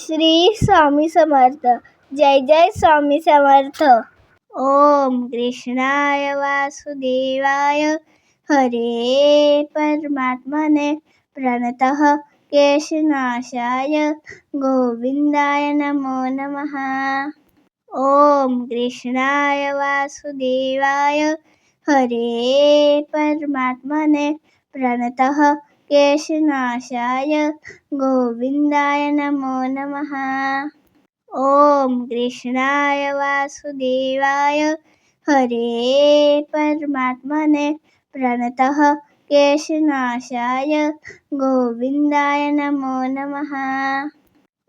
श्री स्वामी समर्थ. जय जय स्वामी समर्थ. ओम कृष्णाय वासुदेवाय हरे परमात्मने प्रणतः केशनाशाय गोविंदाय नमो नमः. ओम कृष्णाय वासुदेवाय हरे परमात्मने प्रणतः केशनाशाय गोविंदाय नमो नमः. ओम कृष्णाय वासुदेवाय हरे परमात्मने प्रणतः केशनाशाय गोविंदाय नमो नमः.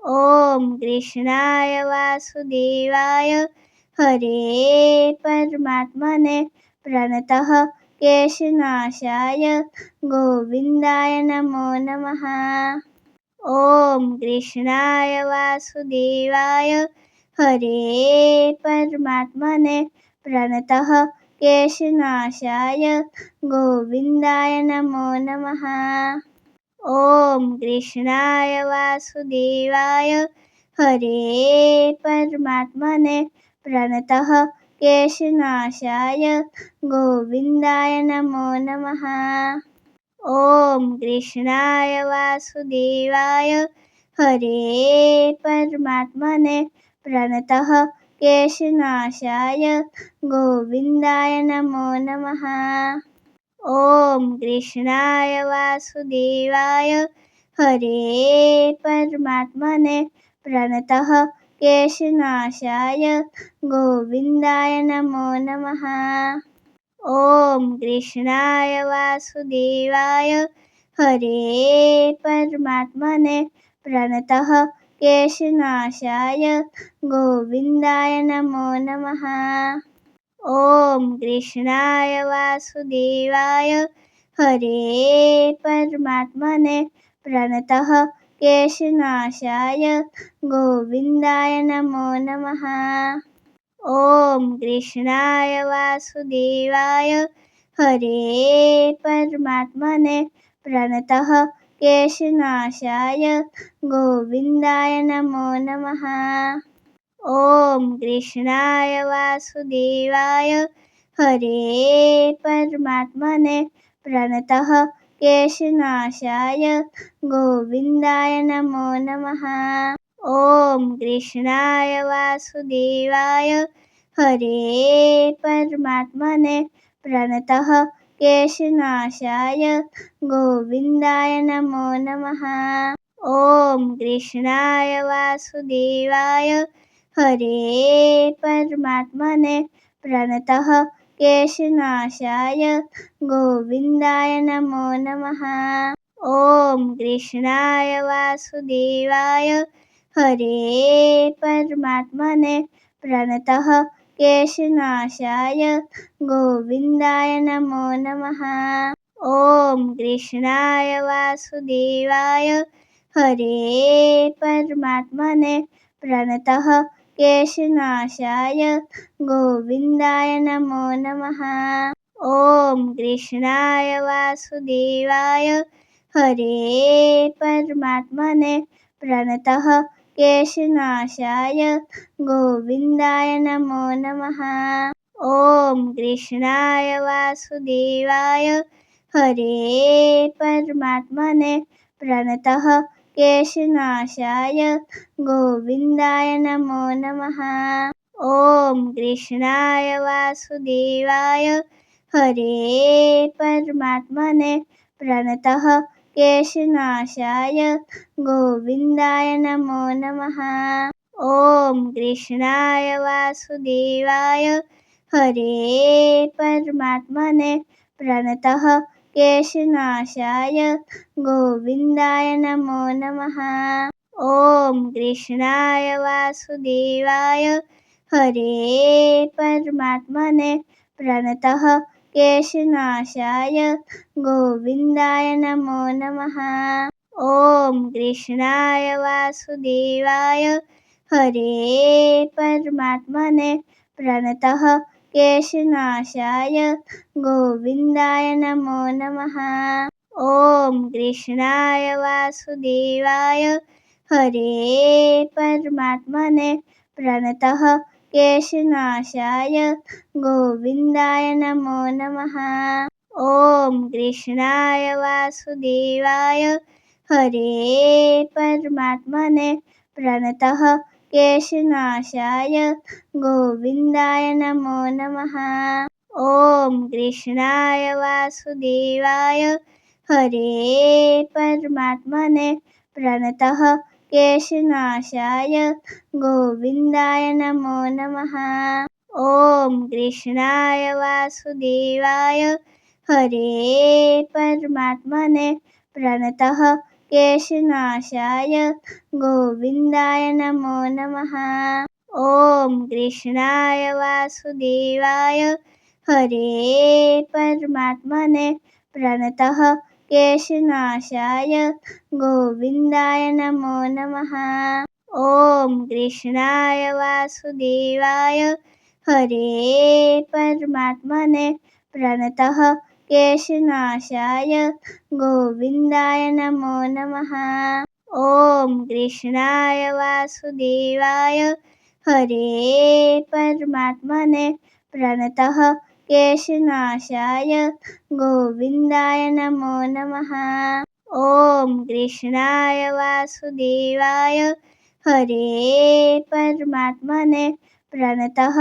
ओम कृष्णाय वासुदेवाय हरे परमात्मने प्रणतः केशनाशाय गोविंदाय नमो नमः. ओम कृष्णाय वासुदेवाय हरे परमात्मने प्रणतः केशनाशाय गोविंदाय नमो नमः. ओम कृष्णाय वासुदेवाय हरे परमात्मने प्रणतः केशनाशाय गोविंदाय नमो नमः. ओम कृष्णाय वासुदेवाय हरे परमात्मने प्रणतः केशनाशाय गोविंदाय नमो नमः. ओम कृष्णाय वासुदेवाय हरे परमात्मने प्रणतः केशनाशाय गोविंदाय नमो नमः. ओम कृष्णाय वासुदेवाय हरे परमात्मने प्रणतः केशनाशाय गोविंदाय नमो नमः. ओम कृष्णाय वासुदेवाय हरे परमात्मने प्रणतः केशनाशाय गोविंदाय नमो नमः. ओम कृष्णाय वासुदेवाय हरे परमात्मने प्रणतः केशनाशाय गोविंदाय नमो नमः. ओम कृष्णाय वासुदेवाय हरे परमात्मने प्रणतः केशनाशाय गोविंदाय नमो नमः. ओम कृष्णाय वासुदेवाय हरे परमात्मने प्रणतः केशनाशाय गोविंदाय नमो नमः. ओम कृष्णाय वासुदेवाय हरे परमात्मने प्रणतः केशनाशाय गोविंदाय नमो नमः. ओम कृष्णाय वासुदेवाय हरे परमात्मने प्रणतः केशनाशाय गोविंदाय नमो नमः. ओम कृष्णाय वासुदेवाय हरे परमात्मने प्रणतः केशनाशाय गोविंदाय नमो नमः. ओम कृष्णाय वासुदेवाय हरे परमात्मने प्रणतः केशनाशाय गोविंदाय नमो नमः. ओम कृष्णाय वासुदेवाय हरे परमात्मने प्रणतः केशनाशाय गोविंदाय नमो नमः. ओम कृष्णाय वासुदेवाय हरे परमात्मने प्रणतः केशनाशाय गोविंदाय नमो नमः. ओम कृष्णाय वासुदेवाय हरे परमात्मने प्रणतः केशनाशाय गोविंदाय नमो नमः. ओम कृष्णाय वासुदेवाय हरे परमात्मने प्रणतः केशनाशाय गोविंदाय नमो नमः. ओम कृष्णाय वासुदेवाय हरे परमात्मने प्रणतः केशनाशाय गोविंदाय नमो नमः. ओम कृष्णाय वासुदेवाय हरे परमात्मने प्रणतः केशनाशाय गोविन्दाय नमो नमः। ॐ कृष्णाय वासुदेवाय हरे परमात्मने प्रणतः केशनाशाय गोविन्दाय नमो नमः। ॐ कृष्णाय वासुदेवाय हरे परमात्मने प्रणतः केशनाशाय गोविन्दाय नमो नमः। ॐ कृष्णाय वासुदेवाय हरे परमात्मने प्रणतः केशनाशाय गोविन्दाय नमो नमः। ॐ कृष्णाय वासुदेवाय हरे परमात्मने प्रणतः केशनाशाय गोविन्दाय नमो नमः। ॐ कृष्णाय वासुदेवाय हरे परमात्मने प्रणतः केशनाशाय गोविन्दाय नमो नमः। ॐ कृष्णाय वासुदेवाय हरे परमात्मने प्रणतः केशनाशाय गोविन्दाय नमो नमः। ॐ कृष्णाय वासुदेवाय हरे परमात्मने प्रणतः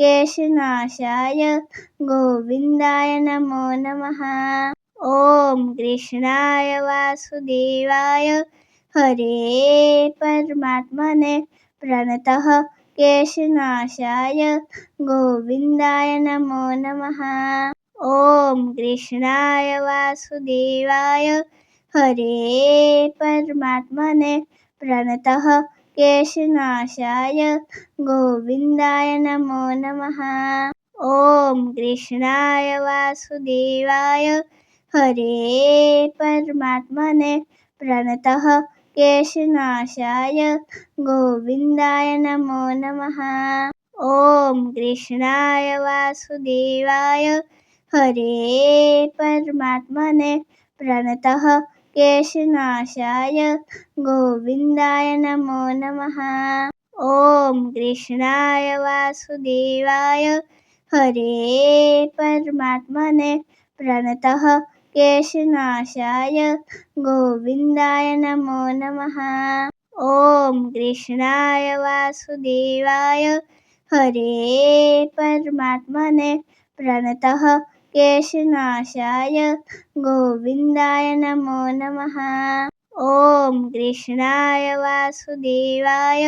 केशनाशाय गोविन्दाय नमो नमः। ॐ कृष्णाय वासुदेवाय हरे परमात्मने प्रणतः केशनाशाय गोविन्दाय नमो नमः। ॐ कृष्णाय वासुदेवाय हरे परमात्मने प्रणतः केशनाशाय गोविन्दाय नमो नमः। ॐ कृष्णाय वासुदेवाय हरे परमात्मने प्रणतः केशनाशाय गोविन्दाय नमो नमः। ॐ कृष्णाय वासुदेवाय हरे परमात्मने प्रणतः केशनाशाय गोविन्दाय नमो नमः। ॐ कृष्णाय वासुदेवाय हरे परमात्मने प्रणतः केशनाशाय गोविन्दाय नमो नमः। ॐ कृष्णाय वासुदेवाय हरे परमात्मने प्रणतः केशनाशाय गोविन्दाय नमो नमः। ॐ कृष्णाय वासुदेवाय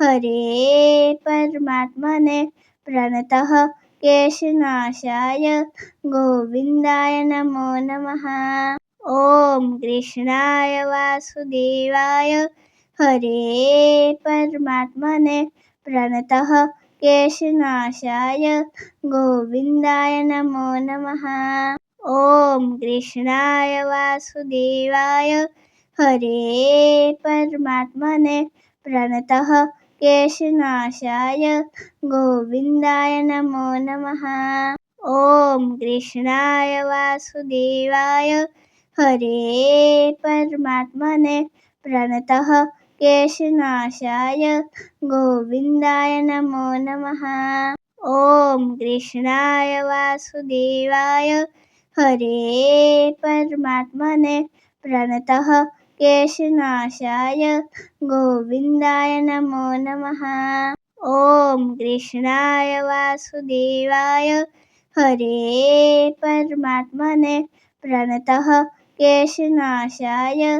हरे परमात्मने प्रणतः केशनाशाय गोविन्दाय नमो नमः। ॐ कृष्णाय वासुदेवाय हरे परमात्मने प्रणतः केशनाशाय गोविन्दाय नमो नमः। ॐ कृष्णाय वासुदेवाय हरे परमात्मने प्रणतः केशनाशाय गोविन्दाय नमो नमः। ॐ कृष्णाय वासुदेवाय हरे परमात्मने प्रणतः केशनाशाय गोविन्दाय नमो नमः। ॐ कृष्णाय वासुदेवाय हरे परमात्मने प्रणतः केशनाशाय गोविन्दाय नमो नमः। ॐ कृष्णाय वासुदेवाय हरे परमात्मने प्रणतः केशनाशाय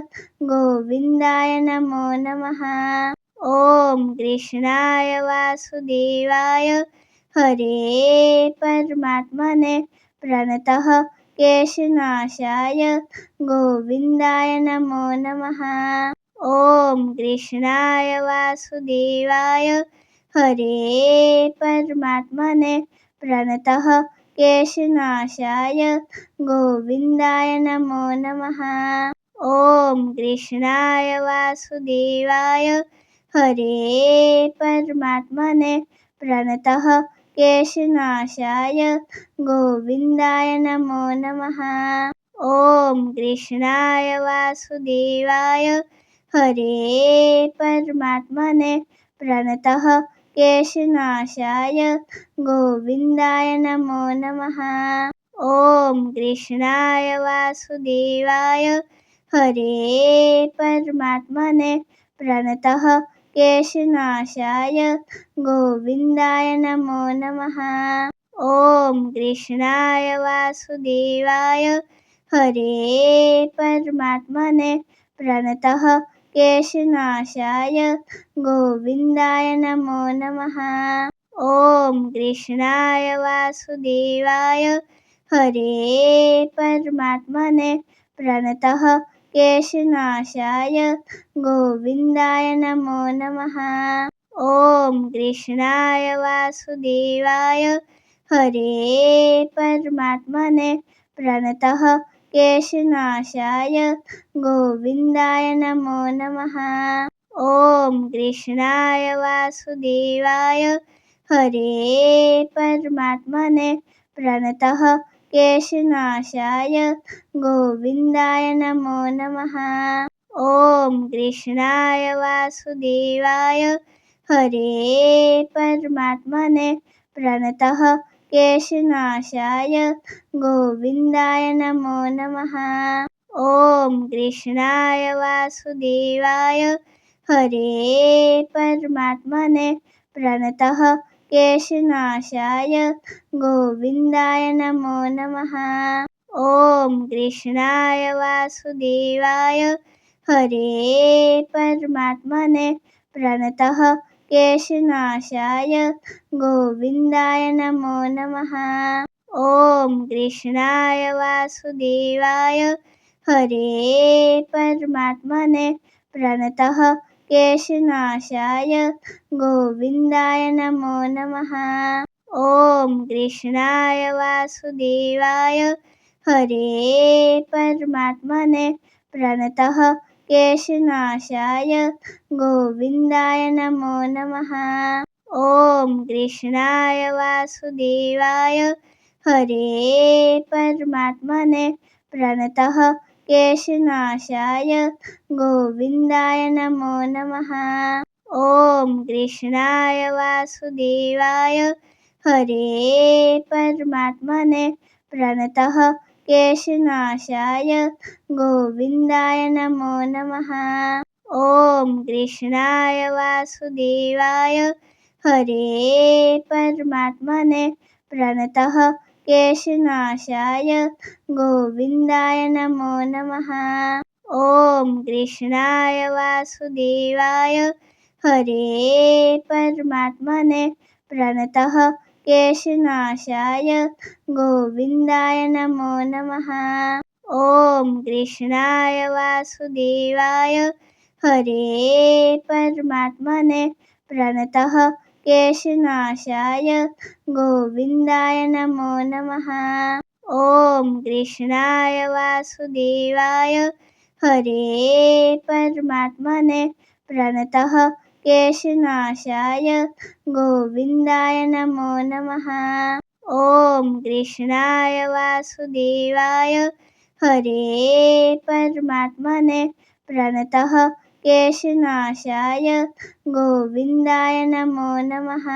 गोविन्दाय नमो नमः। ॐ कृष्णाय वासुदेवाय हरे परमात्मने प्रणतः केशनाशाय गोविन्दाय नमो नमः। ॐ कृष्णाय वासुदेवाय हरे परमात्मने प्रणतः केशनाशाय गोविन्दाय नमो नमः। ॐ कृष्णाय वासुदेवाय हरे परमात्मने प्रणतः केशनाशाय गोविन्दाय नमो नमः। ॐ कृष्णाय वासुदेवाय हरे परमात्मने प्रणतः केशनाशाय गोविन्दाय नमो नमः। ॐ कृष्णाय वासुदेवाय हरे परमात्मने प्रणतः केशनाशाय गोविन्दाय नमो नमः। ॐ कृष्णाय वासुदेवाय हरे परमात्मने प्रणतः केशनाशाय गोविन्दाय नमो नमः। ॐ कृष्णाय वासुदेवाय हरे परमात्मने प्रणतः केशनाशाय गोविन्दाय नमो नमः। ॐ कृष्णाय वासुदेवाय हरे परमात्मने प्रणतः केशनाशाय गोविन्दाय नमो नमः। ॐ कृष्णाय वासुदेवाय हरे परमात्मने प्रणतः केशनाशाय गोविन्दाय नमो नमः। ॐ कृष्णाय वासुदेवाय हरे परमात्मने प्रणतः केशनाशाय गोविन्दाय नमो नमः। ॐ कृष्णाय वासुदेवाय हरे परमात्मने प्रणतः केशनाशाय गोविन्दाय नमो नमः। ॐ कृष्णाय वासुदेवाय हरे परमात्मने प्रणतः केशनाशाय गोविन्दाय नमो नमः। ॐ कृष्णाय वासुदेवाय हरे परमात्मने प्रणतः केशनाशाय गोविन्दाय नमो नमः। ॐ कृष्णाय वासुदेवाय हरे परमात्मने प्रणतः केशनाशाय गोविन्दाय नमो नमः। ॐ कृष्णाय वासुदेवाय हरे परमात्मने प्रणतः केशनाशाय गोविन्दाय नमो नमः। ॐ कृष्णाय वासुदेवाय हरे परमात्मने प्रणतः केशनाशाय गोविन्दाय नमो नमः। ॐ कृष्णाय वासुदेवाय हरे परमात्मने प्रणतः केशनाशाय गोविन्दाय नमो नमः। ॐ कृष्णाय वासुदेवाय हरे परमात्मने प्रणतः केशनाशाय गोविन्दाय नमो नमः। ॐ कृष्णाय वासुदेवाय हरे परमात्मने प्रणतः केशनाशाय गोविन्दाय नमो नमः। ॐ कृष्णाय वासुदेवाय हरे परमात्मने प्रणतः केशनाशाय गोविन्दाय नमो नमः। ॐ कृष्णाय वासुदेवाय हरे परमात्मने प्रणतः केशनाशाय गोविन्दाय नमो नमः।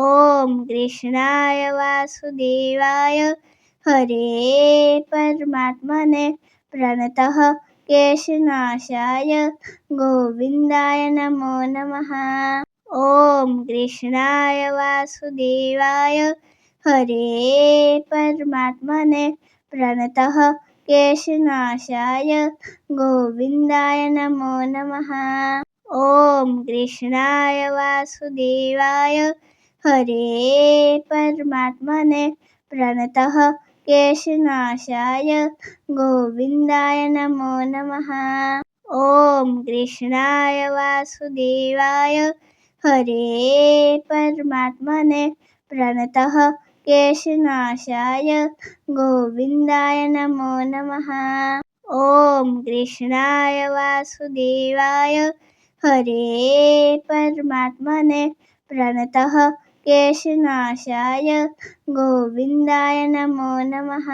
ॐ कृष्णाय वासुदेवाय हरे परमात्मने प्रणतः केशनाशाय गोविन्दाय नमो नमः। ॐ कृष्णाय वासुदेवाय हरे परमात्मने प्रणतः केशनाशाय गोविन्दाय नमो नमः। ॐ कृष्णाय वासुदेवाय हरे परमात्मने प्रणतः केशनाशाय गोविन्दाय नमो नमः। ॐ कृष्णाय वासुदेवाय हरे परमात्मने प्रणतः केशनाशाय गोविन्दाय नमो नमः। ॐ कृष्णाय वासुदेवाय हरे परमात्मने प्रणतः केशनाशाय गोविन्दाय नमो नमः।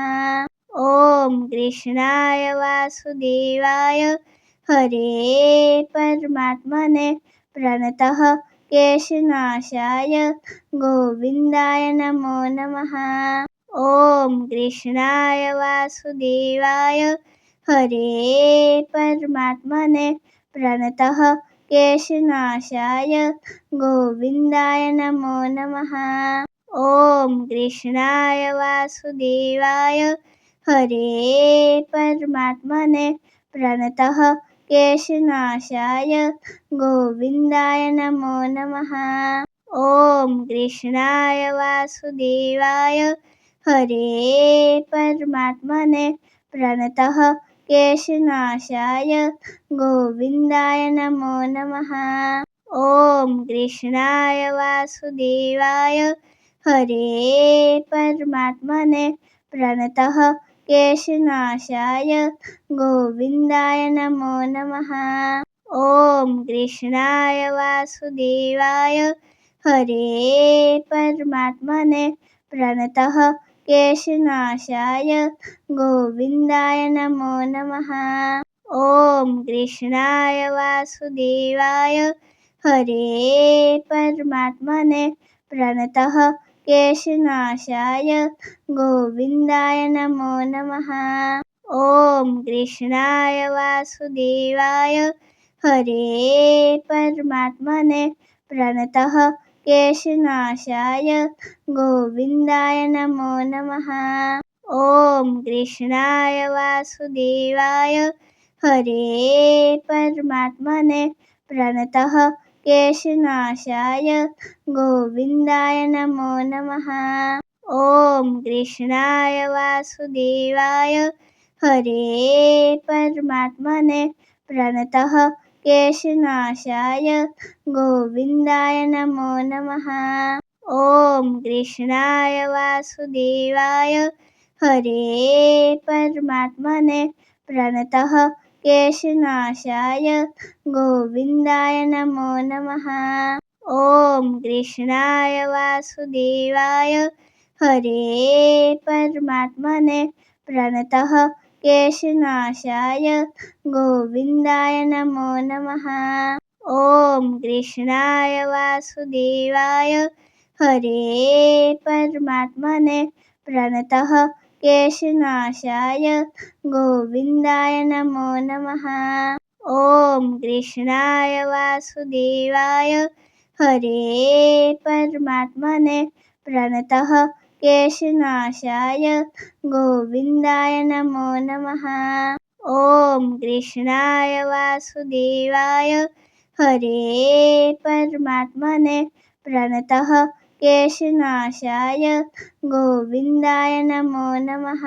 ॐ कृष्णाय वासुदेवाय हरे परमात्मने प्रणतः केशनाशाय गोविन्दाय नमो नमः। ॐ कृष्णाय वासुदेवाय हरे परमात्मने प्रणतः केशनाशाय गोविन्दाय नमो नमः। ॐ कृष्णाय वासुदेवाय हरे परमात्मने प्रणतः केशनाशाय गोविन्दाय नमो नमः। ॐ कृष्णाय वासुदेवाय हरे परमात्मने प्रणतः केशनाशाय गोविन्दाय नमो नमः। ॐ कृष्णाय वासुदेवाय हरे परमात्मने प्रणतः केशनाशाय गोविन्दाय नमो नमः। ॐ कृष्णाय वासुदेवाय हरे परमात्मने प्रणतः केशनाशाय गोविन्दाय नमो नमः। ॐ कृष्णाय वासुदेवाय हरे परमात्मने प्रणतः केशनाशाय गोविन्दाय नमो नमः। ॐ कृष्णाय वासुदेवाय हरे परमात्मने प्रणतः केशनाशाय गोविन्दाय नमो नमः। ॐ कृष्णाय वासुदेवाय हरे परमात्मने प्रणतः केशनाशाय गोविन्दाय नमो नमः। ॐ कृष्णाय वासुदेवाय हरे परमात्मने प्रणतः केशनाशाय गोविन्दाय नमो नमः। ॐ कृष्णाय वासुदेवाय हरे परमात्मने प्रणतः केशनाशाय गोविन्दाय नमो नमः। ॐ कृष्णाय वासुदेवाय हरे परमात्मने प्रणतः केशनाशाय गोविन्दाय नमो नमः। ॐ कृष्णाय वासुदेवाय हरे परमात्मने प्रणतः केशनाशाय गोविन्दाय नमो नमः। ॐ कृष्णाय वासुदेवाय हरे परमात्मने प्रणतः केशनाशाय गोविन्दाय नमो नमः। ॐ कृष्णाय वासुदेवाय हरे परमात्मने प्रणतः केशनाशाय गोविन्दाय नमो नमः।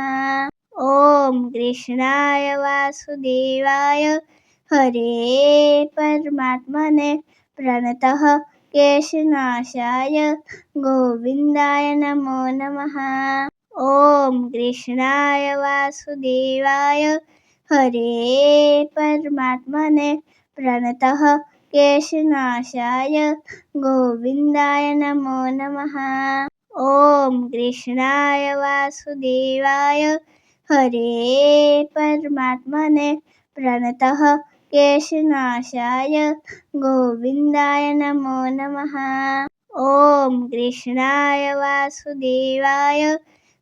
ॐ कृष्णाय वासुदेवाय हरे परमात्मने प्रणतः केशनाशाय गोविन्दाय नमो नमः। ॐ कृष्णाय वासुदेवाय हरे परमात्मने प्रणतः केशनाशाय गोविन्दाय नमो नमः। ॐ कृष्णाय वासुदेवाय हरे परमात्मने प्रणतः केशनाशाय गोविन्दाय नमो नमः। ॐ कृष्णाय वासुदेवाय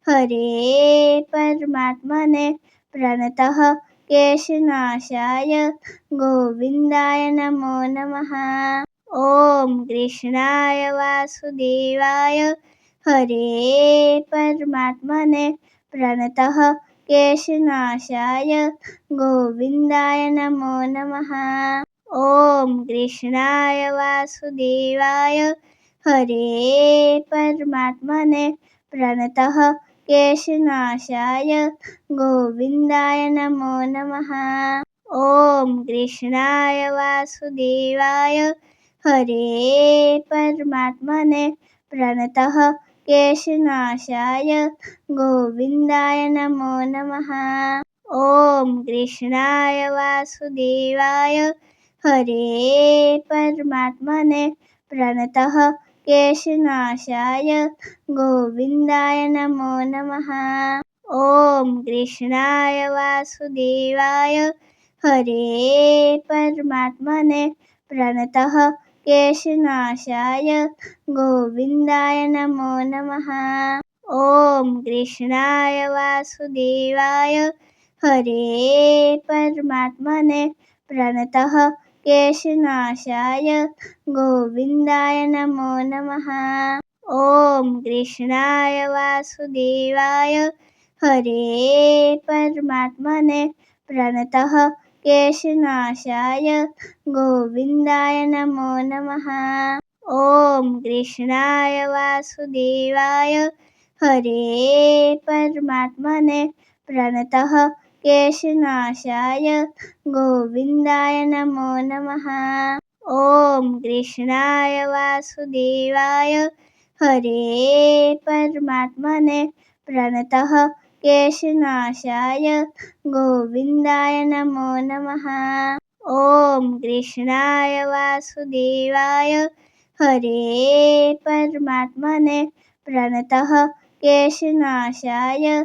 हरे परमात्मने प्रणतः केशनाशाय गोविन्दाय नमो नमः। ॐ कृष्णाय वासुदेवाय हरे परमात्मने प्रणतः केशनाशाय गोविन्दाय नमो नमः। ॐ कृष्णाय वासुदेवाय हरे परमात्मने प्रणतः केशनाशाय गोविन्दाय नमो नमः। ॐ कृष्णाय वासुदेवाय हरे परमात्मने प्रणतः केशनाशाय गोविन्दाय नमो नमः। ॐ कृष्णाय वासुदेवाय हरे परमात्मने प्रणतः केशनाशाय गोविन्दाय नमो नमः। ॐ कृष्णाय वासुदेवाय हरे परमात्मने प्रणतः केशनाशाय गोविन्दाय नमो नमः। ॐ कृष्णाय वासुदेवाय हरे परमात्मने प्रणतः केशनाशाय गोविन्दाय नमो नमः। ॐ कृष्णाय वासुदेवाय हरे परमात्मने प्रणतः केशनाशाय गोविन्दाय नमो नमः। ॐ कृष्णाय वासुदेवाय हरे परमात्मने प्रणतः केशनाशाय गोविन्दाय नमो नमः। ॐ कृष्णाय वासुदेवाय हरे परमात्मने प्रणतः केशनाशाय गोविन्दाय नमो नमः। ॐ कृष्णाय वासुदेवाय हरे परमात्मने प्रणतः केशनाशाय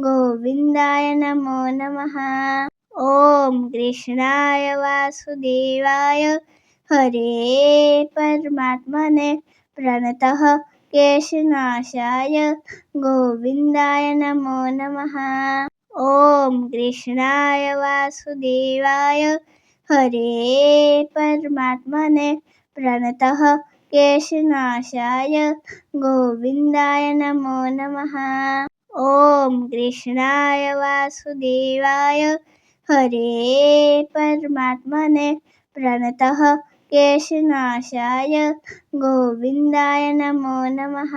गोविन्दाय नमो नमः। ॐ कृष्णाय वासुदेवाय हरे परमात्मने प्रणतः केशनाशाय गोविन्दाय नमो नमः। ॐ कृष्णाय वासुदेवाय हरे परमात्मने प्रणतः केशनाशाय गोविन्दाय नमो नमः। ॐ कृष्णाय वासुदेवाय हरे परमात्मने प्रणतः केशनाशाय गोविन्दाय नमो नमः।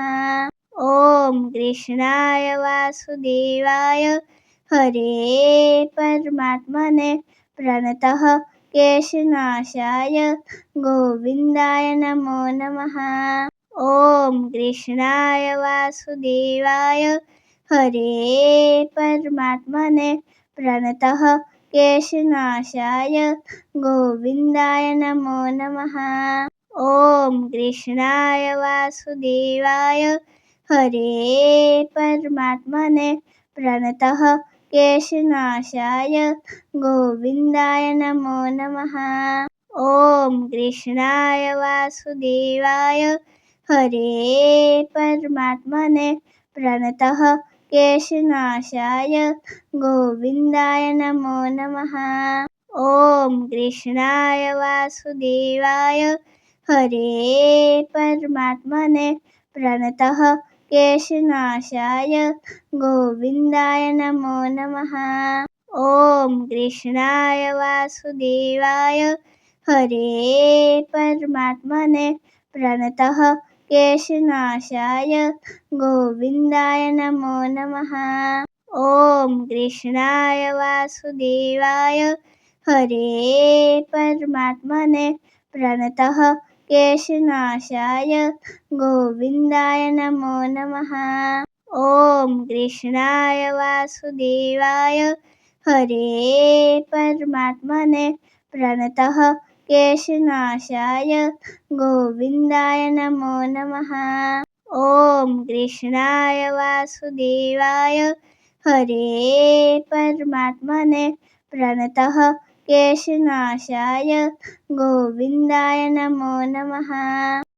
ॐ कृष्णाय वासुदेवाय हरे परमात्मने प्रणतः केशनाशाय गोविन्दाय नमो नमः। ॐ कृष्णाय वासुदेवाय हरे परमात्मने प्रणतः केशनाशाय गोविन्दाय नमो नमः। ॐ कृष्णाय वासुदेवाय हरे परमात्मने प्रणतः केशनाशाय गोविन्दाय नमो नमः। ॐ कृष्णाय वासुदेवाय हरे परमात्मने प्रणतः केशनाशाय गोविन्दाय नमो नमः। ॐ कृष्णाय वासुदेवाय हरे परमात्मने प्रणतः केशनाशाय गोविन्दाय नमो नमः। ॐ कृष्णाय वासुदेवाय हरे परमात्मने प्रणतः केशनाशाय गोविन्दाय नमो नमः। ॐ कृष्णाय वासुदेवाय हरे परमात्मने प्रणतः केशनाशाय गोविन्दाय नमो नमः। ॐ कृष्णाय वासुदेवाय हरे परमात्मने प्रणतः केशनाशाय गोविन्दाय नमो नमः। ॐ कृष्णाय वासुदेवाय हरे परमात्मने प्रणतः केशनाशाय गोविन्दाय नमो नमः।